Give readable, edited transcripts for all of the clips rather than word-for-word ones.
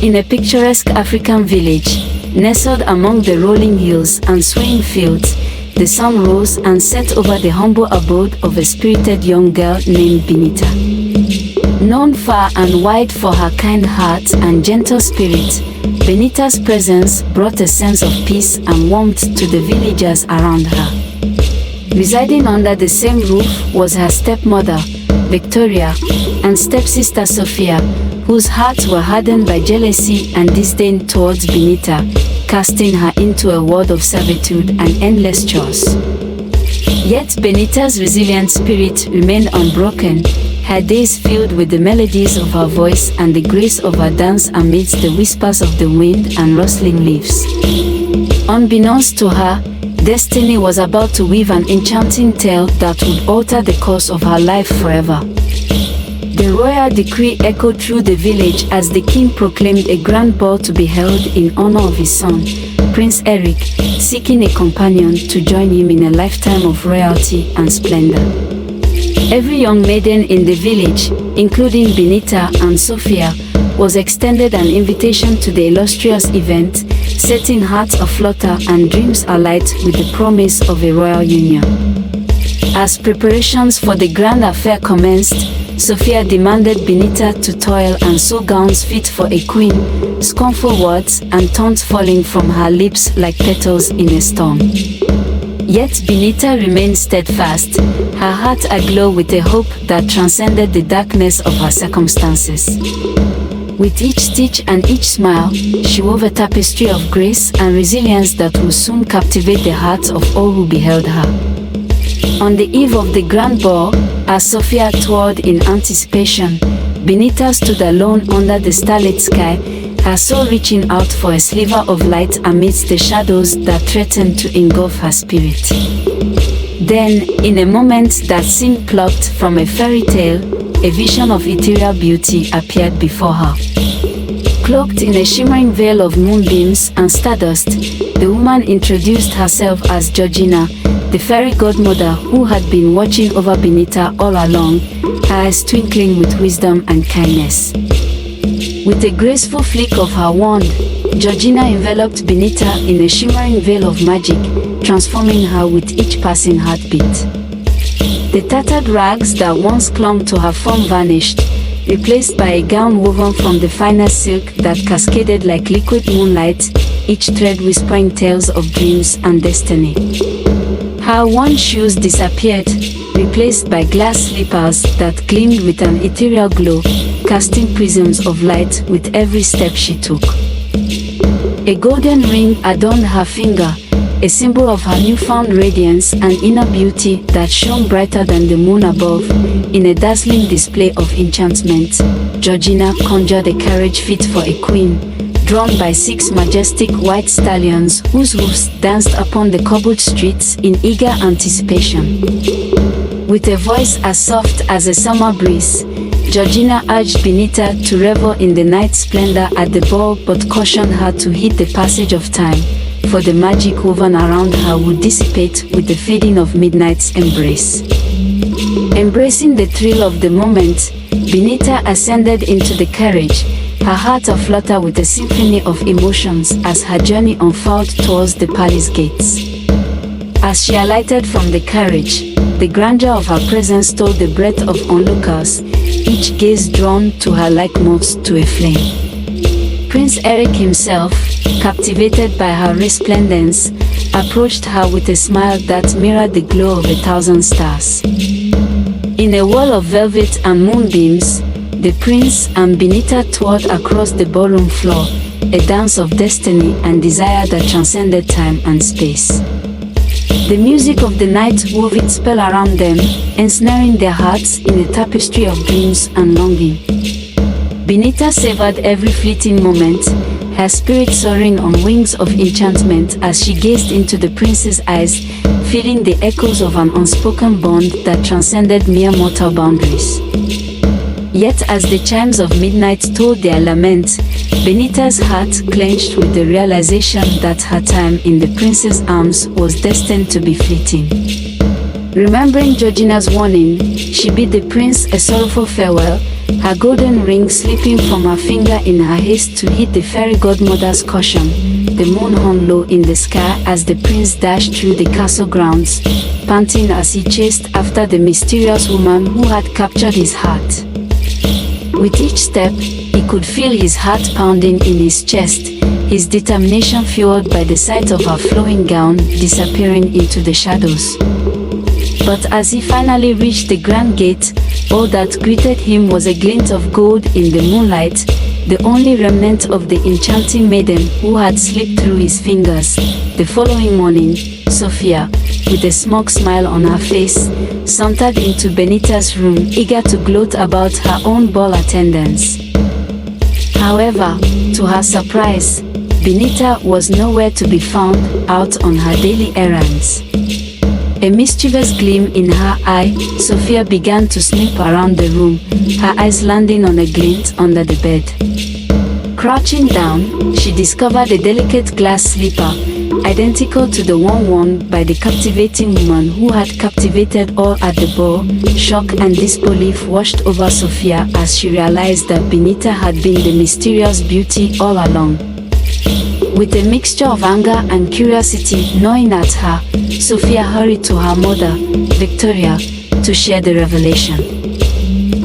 In a picturesque African village, nestled among the rolling hills and swaying fields, the sun rose and set over the humble abode of a spirited young girl named Binita. Known far and wide for her kind heart and gentle spirit, Benita's presence brought a sense of peace and warmth to the villagers around her. Residing under the same roof was her stepmother, Victoria, and stepsister Sophia, whose hearts were hardened by jealousy and disdain towards Binita, casting her into a world of servitude and endless chores. Yet Benita's resilient spirit remained unbroken, her days filled with the melodies of her voice and the grace of her dance amidst the whispers of the wind and rustling leaves. Unbeknownst to her, destiny was about to weave an enchanting tale that would alter the course of her life forever. The royal decree echoed through the village as the king proclaimed a grand ball to be held in honor of his son, Prince Eric, seeking a companion to join him in a lifetime of royalty and splendor. Every young maiden in the village, including Binita and Sophia, was extended an invitation to the illustrious event, setting hearts aflutter and dreams alight with the promise of a royal union. As preparations for the grand affair commenced, Sophia demanded Binita to toil and sew gowns fit for a queen, scornful words and taunts falling from her lips like petals in a storm. Yet Binita remained steadfast, her heart aglow with a hope that transcended the darkness of her circumstances. With each stitch and each smile, she wove a tapestry of grace and resilience that would soon captivate the hearts of all who beheld her. On the eve of the grand ball, as Sophia toured in anticipation, Binita stood alone under the starlit sky, her soul reaching out for a sliver of light amidst the shadows that threatened to engulf her spirit. Then, in a moment that seemed plucked from a fairy tale, a vision of ethereal beauty appeared before her. Cloaked in a shimmering veil of moonbeams and stardust, the woman introduced herself as Georgina, the fairy godmother who had been watching over Binita all along, her eyes twinkling with wisdom and kindness. With a graceful flick of her wand, Georgina enveloped Binita in a shimmering veil of magic, transforming her with each passing heartbeat. The tattered rags that once clung to her form vanished, replaced by a gown woven from the finest silk that cascaded like liquid moonlight, each thread whispering tales of dreams and destiny. Her worn shoes disappeared, replaced by glass slippers that gleamed with an ethereal glow, casting prisms of light with every step she took. A golden ring adorned her finger, a symbol of her newfound radiance and inner beauty that shone brighter than the moon above. In a dazzling display of enchantment, Georgina conjured a carriage fit for a queen, drawn by 6 majestic white stallions whose hoofs danced upon the cobbled streets in eager anticipation. With a voice as soft as a summer breeze, Georgina urged Binita to revel in the night's splendor at the ball but cautioned her to heed the passage of time, for the magic woven around her would dissipate with the fading of midnight's embrace. Embracing the thrill of the moment, Binita ascended into the carriage, her heart aflutter with a symphony of emotions as her journey unfurled towards the palace gates. As she alighted from the carriage, the grandeur of her presence told the breath of onlookers, each gaze drawn to her like moths to a flame. Prince Eric himself, captivated by her resplendence, approached her with a smile that mirrored the glow of 1,000 stars. In a whirl of velvet and moonbeams, the prince and Binita toured across the ballroom floor, a dance of destiny and desire that transcended time and space. The music of the night wove its spell around them, ensnaring their hearts in a tapestry of dreams and longing. Binita savored every fleeting moment, her spirit soaring on wings of enchantment as she gazed into the prince's eyes, feeling the echoes of an unspoken bond that transcended mere mortal boundaries. Yet as the chimes of midnight told their lament, Benita's heart clenched with the realization that her time in the prince's arms was destined to be fleeting. Remembering Georgina's warning, she bid the prince a sorrowful farewell, her golden ring slipping from her finger in her haste to hit the fairy godmother's caution. The moon hung low in the sky as the prince dashed through the castle grounds, panting as he chased after the mysterious woman who had captured his heart. With each step, he could feel his heart pounding in his chest, his determination fueled by the sight of her flowing gown disappearing into the shadows. But as he finally reached the grand gate, all that greeted him was a glint of gold in the moonlight, the only remnant of the enchanting maiden who had slipped through his fingers. The following morning, Sophia, with a smug smile on her face, sauntered into Benita's room, eager to gloat about her own ball attendance. However, to her surprise, Binita was nowhere to be found, out on her daily errands. A mischievous gleam in her eye, Sophia began to snoop around the room, her eyes landing on a glint under the bed. Crouching down, she discovered a delicate glass slipper, identical to the one worn by the captivating woman who had captivated all at the ball. Shock and disbelief washed over Sophia as she realized that Binita had been the mysterious beauty all along. With a mixture of anger and curiosity gnawing at her, Sophia hurried to her mother, Victoria, to share the revelation.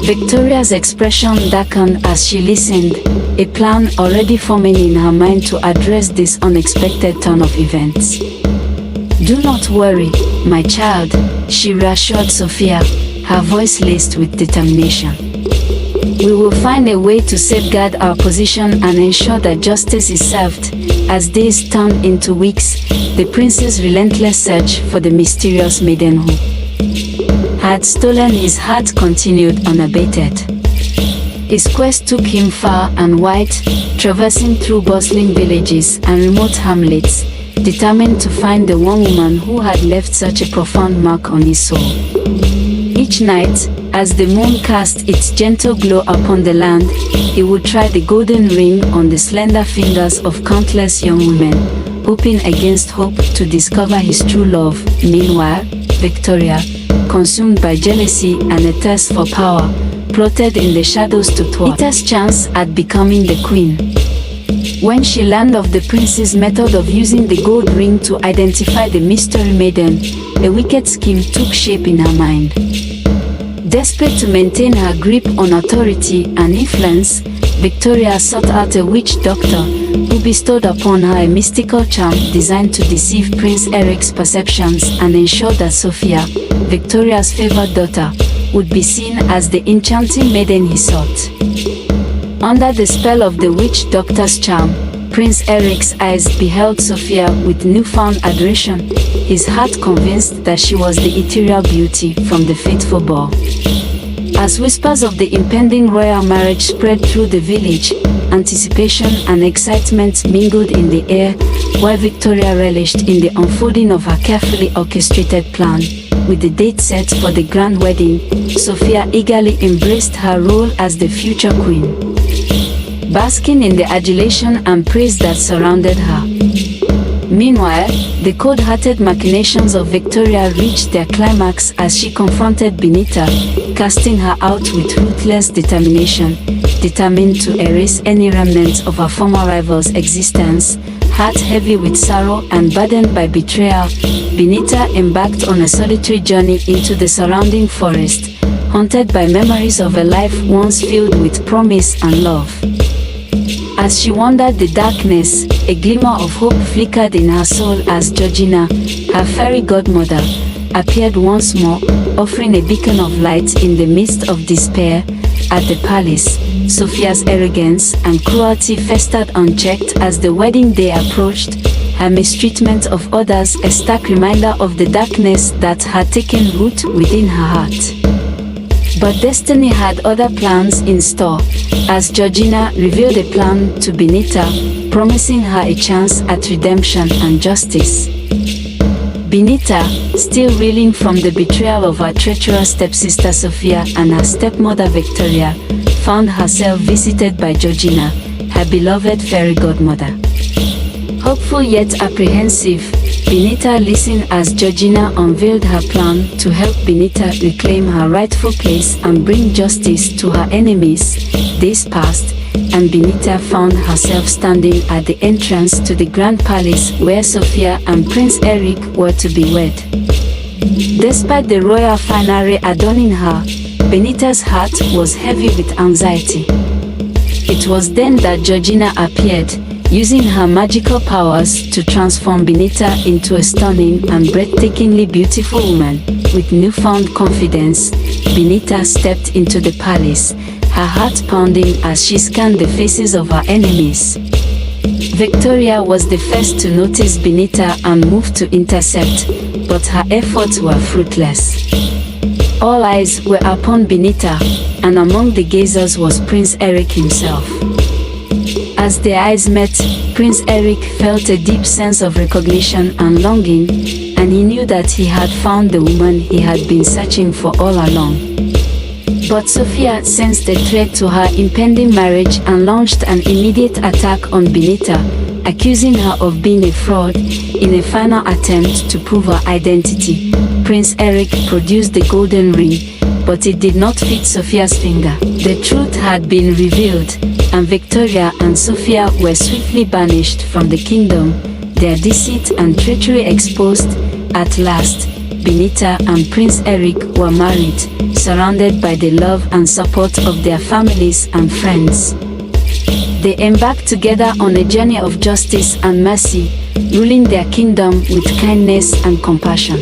Victoria's expression darkened as she listened, a plan already forming in her mind to address this unexpected turn of events. "Do not worry, my child," she reassured Sophia, her voice laced with determination. "We will find a way to safeguard our position and ensure that justice is served." As days turned into weeks, the prince's relentless search for the mysterious maiden who had stolen his heart continued unabated. His quest took him far and wide, traversing through bustling villages and remote hamlets, determined to find the one woman who had left such a profound mark on his soul. Each night, as the moon cast its gentle glow upon the land, he would try the golden ring on the slender fingers of countless young women, hoping against hope to discover his true love. Meanwhile, Victoria, consumed by jealousy and a thirst for power, plotted in the shadows to thwart Benita's chance at becoming the queen. When she learned of the prince's method of using the gold ring to identify the mystery maiden, a wicked scheme took shape in her mind. Desperate to maintain her grip on authority and influence, Victoria sought out a witch doctor who bestowed upon her a mystical charm designed to deceive Prince Eric's perceptions and ensure that Sophia, Victoria's favored daughter, would be seen as the enchanting maiden he sought. Under the spell of the witch doctor's charm, Prince Eric's eyes beheld Sophia with newfound adoration, his heart convinced that she was the ethereal beauty from the fateful ball. As whispers of the impending royal marriage spread through the village, anticipation and excitement mingled in the air, while Victoria relished in the unfolding of her carefully orchestrated plan. With the date set for the grand wedding, Sophia eagerly embraced her role as the future queen, basking in the adulation and praise that surrounded her. Meanwhile, the cold-hearted machinations of Victoria reached their climax as she confronted Binita, casting her out with ruthless determination, determined to erase any remnants of her former rival's existence. Heart heavy with sorrow and burdened by betrayal, Binita embarked on a solitary journey into the surrounding forest, haunted by memories of a life once filled with promise and love. As she wandered the darkness, a glimmer of hope flickered in her soul as Georgina, her fairy godmother, appeared once more, offering a beacon of light in the midst of despair. At the palace, Sophia's arrogance and cruelty festered unchecked as the wedding day approached, her mistreatment of others a stark reminder of the darkness that had taken root within her heart. But destiny had other plans in store, as Georgina revealed a plan to Binita, promising her a chance at redemption and justice. Binita, still reeling from the betrayal of her treacherous stepsister Sophia and her stepmother Victoria, found herself visited by Georgina, her beloved fairy godmother. Hopeful yet apprehensive, Binita listened as Georgina unveiled her plan to help Binita reclaim her rightful place and bring justice to her enemies. Days passed, and Binita found herself standing at the entrance to the grand palace where Sophia and Prince Eric were to be wed. Despite the royal finery adorning her, Benita's heart was heavy with anxiety. It was then that Georgina appeared, using her magical powers to transform Binita into a stunning and breathtakingly beautiful woman. With newfound confidence, Binita stepped into the palace, her heart pounding as she scanned the faces of her enemies. Victoria was the first to notice Binita and moved to intercept, but her efforts were fruitless. All eyes were upon Binita, and among the gazers was Prince Eric himself. As their eyes met, Prince Eric felt a deep sense of recognition and longing, and he knew that he had found the woman he had been searching for all along. But Sophia sensed a threat to her impending marriage and launched an immediate attack on Binita, accusing her of being a fraud. In a final attempt to prove her identity, Prince Eric produced the golden ring, but it did not fit Sophia's finger. The truth had been revealed, and Victoria and Sophia were swiftly banished from the kingdom, their deceit and treachery exposed. At last, Binita and Prince Eric were married, surrounded by the love and support of their families and friends. They embarked together on a journey of justice and mercy, ruling their kingdom with kindness and compassion.